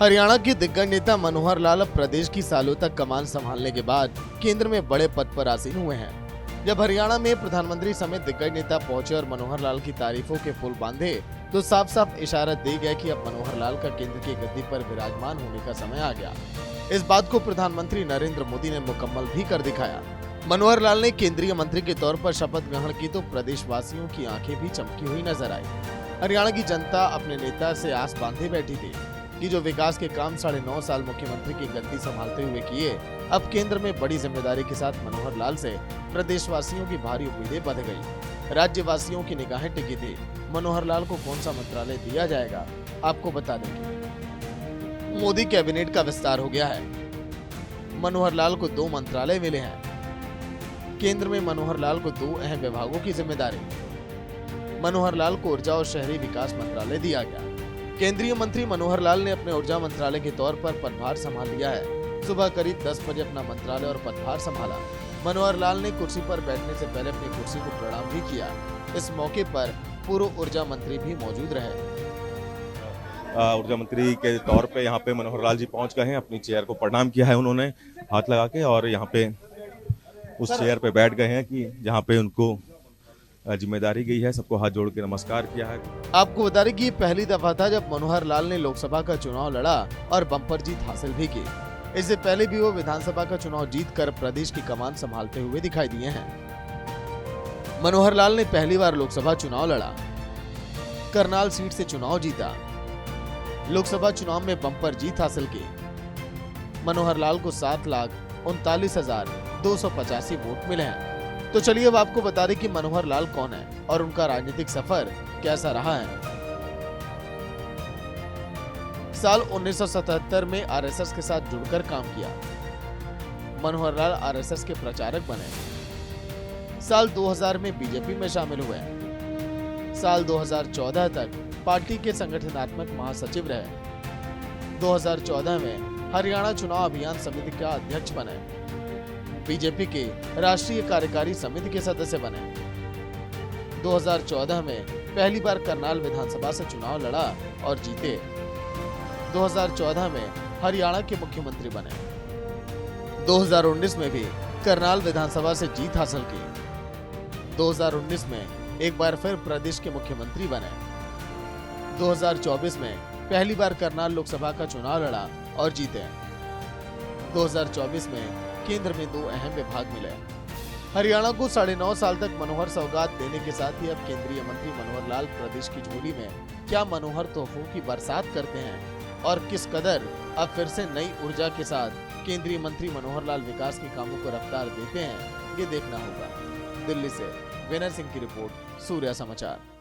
हरियाणा के दिग्गज नेता मनोहर लाल अब प्रदेश की सालों तक कमान संभालने के बाद केंद्र में बड़े पद पर आसीन हुए हैं। जब हरियाणा में प्रधानमंत्री समेत दिग्गज नेता पहुंचे और मनोहर लाल की तारीफों के पुल बांधे तो साफ साफ इशारा दे गया कि अब मनोहर लाल का केंद्र की गद्दी पर विराजमान होने का समय आ गया। इस बात को प्रधानमंत्री नरेंद्र मोदी ने मुकम्मल भी कर दिखाया। मनोहर लाल ने केंद्रीय मंत्री के तौर पर शपथ ग्रहण की तो प्रदेशवासियों की आंखें भी चमकी हुई नजर आई। हरियाणा की जनता अपने नेता से आस बांधे बैठी थी कि जो विकास के काम 9.5 साल मुख्यमंत्री की गद्दी संभालते हुए किए, अब केंद्र में बड़ी जिम्मेदारी के साथ मनोहर लाल से प्रदेशवासियों की भारी उम्मीदें बढ़ गई। राज्यवासियों की निगाहें टिकी थी। मनोहर लाल को कौन सा मंत्रालय दिया जाएगा, आपको बता देंगे। मोदी कैबिनेट का विस्तार हो गया है। मनोहर लाल को 2 मंत्रालय मिले हैं। केंद्र में मनोहर लाल को 2 अहम विभागों की जिम्मेदारी। मनोहर लाल को ऊर्जा और शहरी विकास मंत्रालय दिया गया। केंद्रीय मंत्री मनोहर लाल ने अपने ऊर्जा मंत्रालय के तौर पर पदभार संभाल लिया है। सुबह करीब 10 बजे अपना मंत्रालय और पदभार संभाला। मनोहर लाल ने कुर्सी पर बैठने से पहले अपनी कुर्सी को प्रणाम भी किया। इस मौके पर पूर्व ऊर्जा मंत्री भी मौजूद रहे। ऊर्जा मंत्री के तौर पे यहाँ पे मनोहर लाल जी पहुंच गए हैं। अपनी चेयर को प्रणाम किया है उन्होंने हाथ लगा के, और यहाँ पे उस चेयर पे बैठ गए हैं कि जहाँ पे उनको जिम्मेदारी गई है। सबको हाथ जोड़ के नमस्कार किया है। आपको बता दें कि ये पहली दफा था जब मनोहर लाल ने लोकसभा का चुनाव लड़ा और बम्पर जीत हासिल भी की। इससे पहले भी वो विधानसभा का चुनाव जीतकर प्रदेश की कमान संभालते हुए दिखाई दिए हैं। मनोहर लाल ने पहली बार लोकसभा चुनाव लड़ा, करनाल सीट से चुनाव जीता, लोकसभा चुनाव में बम्पर जीत हासिल की। मनोहर लाल को 7,39,285 वोट मिले हैं। तो चलिए अब आपको बता दें कि मनोहर लाल कौन है और उनका राजनीतिक सफर कैसा रहा है। साल 1977 में आरएसएस के साथ जुड़कर काम किया। मनोहर लाल आरएसएस के प्रचारक बने। साल 2000 में बीजेपी में शामिल हुए। साल 2014 तक पार्टी के संगठनात्मक महासचिव रहे। 2014 में हरियाणा चुनाव अभियान समिति का अध्यक्ष बने। बीजेपी के राष्ट्रीय कार्यकारी समिति के सदस्य बने। 2014 में पहली बार करनाल विधानसभा से चुनाव लड़ा और जीते। 2014 में हरियाणा के मुख्यमंत्री बने। 2019 में भी करनाल विधानसभा से जीत हासिल की। 2019 में एक बार फिर प्रदेश के मुख्यमंत्री बने। 2024 में पहली बार करनाल लोकसभा का चुनाव लड़ा और जीते। 2024 में केंद्र में 2 अहम विभाग मिले। हरियाणा को 9.5 साल तक मनोहर सौगात देने के साथ ही अब केंद्रीय मंत्री मनोहर लाल प्रदेश की झोली में क्या मनोहर तोहफों की बरसात करते हैं और किस कदर अब फिर से नई ऊर्जा के साथ केंद्रीय मंत्री मनोहर लाल विकास के कामों को रफ्तार देते हैं, ये देखना होगा। दिल्ली से विनय सिंह की रिपोर्ट, सूर्या समाचार।